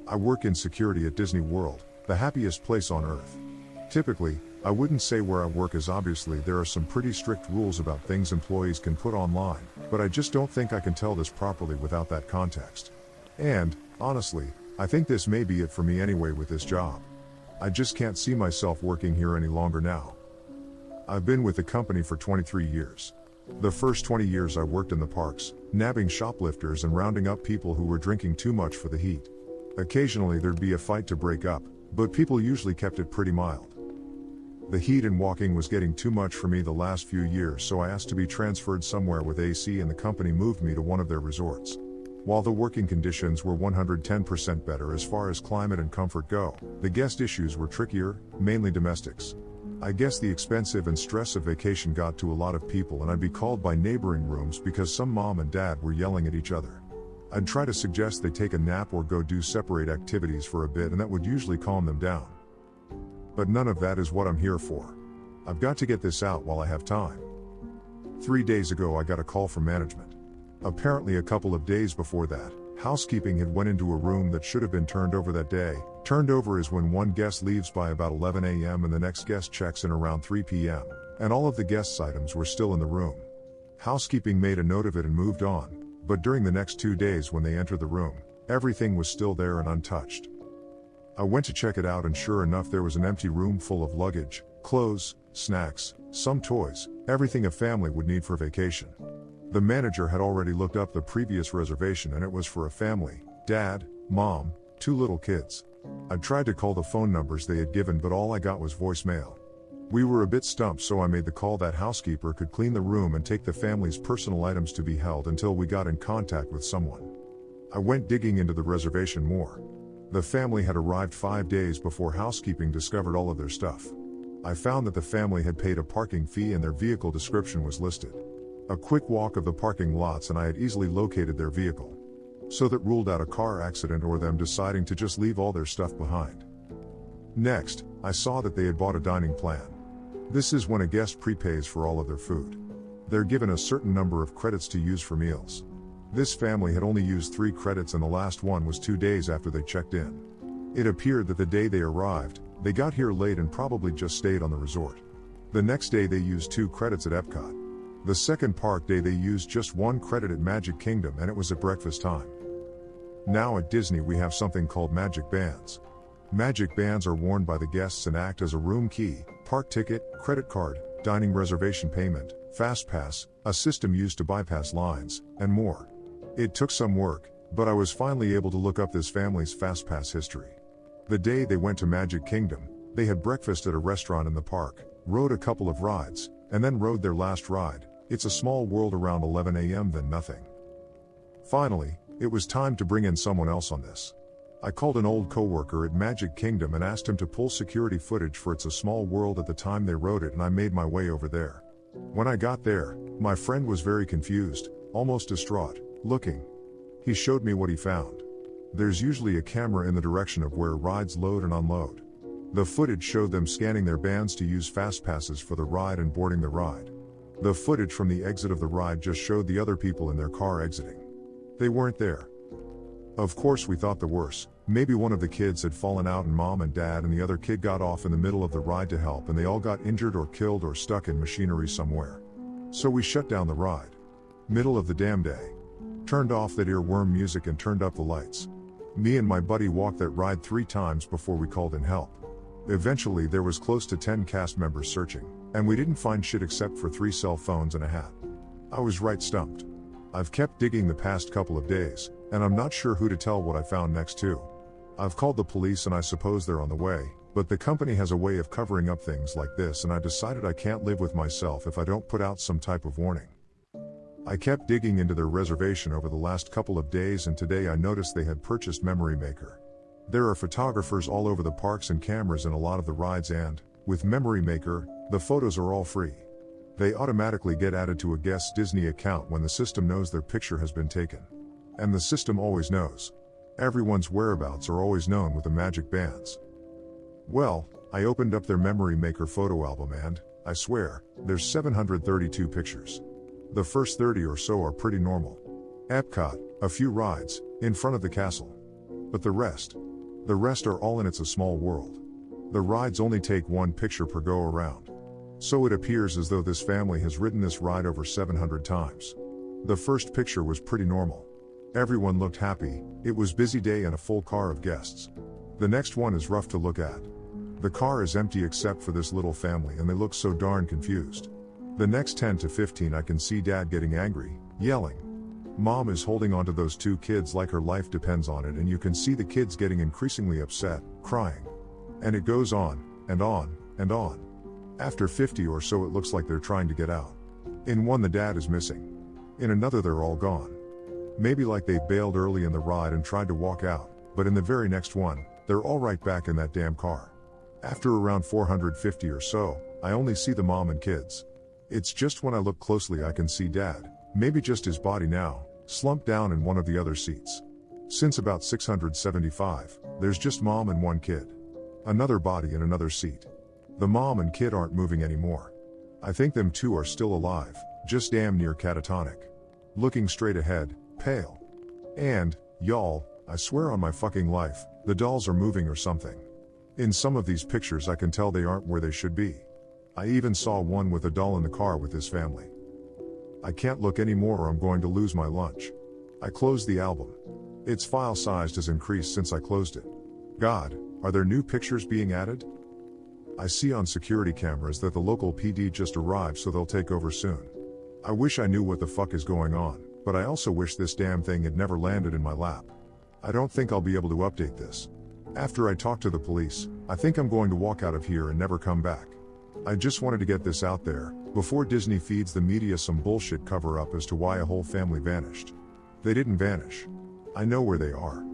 I work in security at Disney World, the happiest place on earth. Typically, I wouldn't say where I work as obviously there are some pretty strict rules about things employees can put online, but I just don't think I can tell this properly without that context. And, honestly, I think this may be it for me anyway with this job. I just can't see myself working here any longer now. I've been with the company for 23 years. The first 20 years I worked in the parks, nabbing shoplifters and rounding up people who were drinking too much for the heat. Occasionally there'd be a fight to break up, but people usually kept it pretty mild. The heat and walking was getting too much for me the last few years, so I asked to be transferred somewhere with AC and the company moved me to one of their resorts. While the working conditions were 110% better as far as climate and comfort go, the guest issues were trickier, mainly domestics. I guess the expensive and stress of vacation got to a lot of people and I'd be called by neighboring rooms because some mom and dad were yelling at each other. I'd try to suggest they take a nap or go do separate activities for a bit and that would usually calm them down. But none of that is what I'm here for. I've got to get this out while I have time. 3 days ago I got a call from management. Apparently a couple of days before that, housekeeping had went into a room that should have been turned over that day. Turned over is when one guest leaves by about 11 a.m. and the next guest checks in around 3 p.m., and all of the guests' items were still in the room. Housekeeping made a note of it and moved on, but during the next 2 days when they entered the room, everything was still there and untouched. I went to check it out and sure enough there was an empty room full of luggage, clothes, snacks, some toys, everything a family would need for vacation. The manager had already looked up the previous reservation and it was for a family, dad, mom, 2 little kids. I tried to call the phone numbers they had given but all I got was voicemail. We were a bit stumped so I made the call that housekeeper could clean the room and take the family's personal items to be held until we got in contact with someone. I went digging into the reservation more. The family had arrived 5 days before housekeeping discovered all of their stuff. I found that the family had paid a parking fee and their vehicle description was listed. A quick walk of the parking lots and I had easily located their vehicle. So that ruled out a car accident or them deciding to just leave all their stuff behind. Next, I saw that they had bought a dining plan. This is when a guest prepays for all of their food. They're given a certain number of credits to use for meals. This family had only used 3 credits and the last one was 2 days after they checked in. It appeared that the day they arrived, they got here late and probably just stayed on the resort. The next day they used 2 credits at Epcot. The second park day they used just 1 credit at Magic Kingdom and it was at breakfast time. Now at Disney we have something called Magic Bands. Magic Bands are worn by the guests and act as a room key, park ticket, credit card, dining reservation payment, fast pass, a system used to bypass lines, and more. It took some work, but I was finally able to look up this family's FastPass history. The day they went to Magic Kingdom, they had breakfast at a restaurant in the park, rode a couple of rides, and then rode their last ride, It's a Small World, around 11 a.m. then nothing. Finally, it was time to bring in someone else on this. I called an old coworker at Magic Kingdom and asked him to pull security footage for It's a Small World at the time they rode it and I made my way over there. When I got there, my friend was very confused, almost distraught, looking. He showed me what he found. There's usually a camera in the direction of where rides load and unload. The footage showed them scanning their bands to use fast passes for the ride and boarding the ride. The footage from the exit of the ride just showed the other people in their car exiting. They weren't there. Of course we thought the worst. Maybe one of the kids had fallen out and mom and dad and the other kid got off in the middle of the ride to help and they all got injured or killed or stuck in machinery somewhere. So we shut down the ride. Middle of the damn day. Turned off that earworm music and turned up the lights. Me and my buddy walked that ride 3 times before we called in help. Eventually there was close to 10 cast members searching, and we didn't find shit except for 3 cell phones and a hat. I was right stumped. I've kept digging the past couple of days, and I'm not sure who to tell what I found next to. I've called the police and I suppose they're on the way, but the company has a way of covering up things like this and I decided I can't live with myself if I don't put out some type of warning. I kept digging into their reservation over the last couple of days and today I noticed they had purchased Memory Maker. There are photographers all over the parks and cameras in a lot of the rides and, with Memory Maker, the photos are all free. They automatically get added to a guest's Disney account when the system knows their picture has been taken. And the system always knows. Everyone's whereabouts are always known with the Magic Bands. Well, I opened up their Memory Maker photo album and, I swear, there's 732 pictures. The first 30 or so are pretty normal. Epcot, a few rides, in front of the castle. But the rest, The rest are all in It's a Small World. The rides only take one picture per go around. So it appears as though this family has ridden this ride over 700 times. The first picture was pretty normal. Everyone looked happy, it was busy day and a full car of guests. The next one is rough to look at. The car is empty except for this little family and they look so darn confused. The next 10 to 15 I can see dad getting angry, yelling. Mom is holding onto those two kids like her life depends on it, and you can see the kids getting increasingly upset, crying. And it goes on, and on, and on. After 50 or so it looks like they're trying to get out. In one the dad is missing. In another they're all gone. Maybe like they bailed early in the ride and tried to walk out, but in the very next one, they're all right back in that damn car. After around 450 or so, I only see the mom and kids. It's just when I look closely I can see dad, maybe just his body now, slumped down in one of the other seats. Since about 675, there's just mom and one kid. Another body in another seat. The mom and kid aren't moving anymore. I think them two are still alive, just damn near catatonic. Looking straight ahead, pale. And, y'all, I swear on my fucking life, the dolls are moving or something. In some of these pictures I can tell they aren't where they should be. I even saw one with a doll in the car with his family. I can't look anymore or I'm going to lose my lunch. I closed the album. Its file size has increased since I closed it. God, are there new pictures being added? I see on security cameras that the local PD just arrived, so they'll take over soon. I wish I knew what the fuck is going on, but I also wish this damn thing had never landed in my lap. I don't think I'll be able to update this. After I talk to the police, I think I'm going to walk out of here and never come back. I just wanted to get this out there, before Disney feeds the media some bullshit cover-up as to why a whole family vanished. They didn't vanish. I know where they are.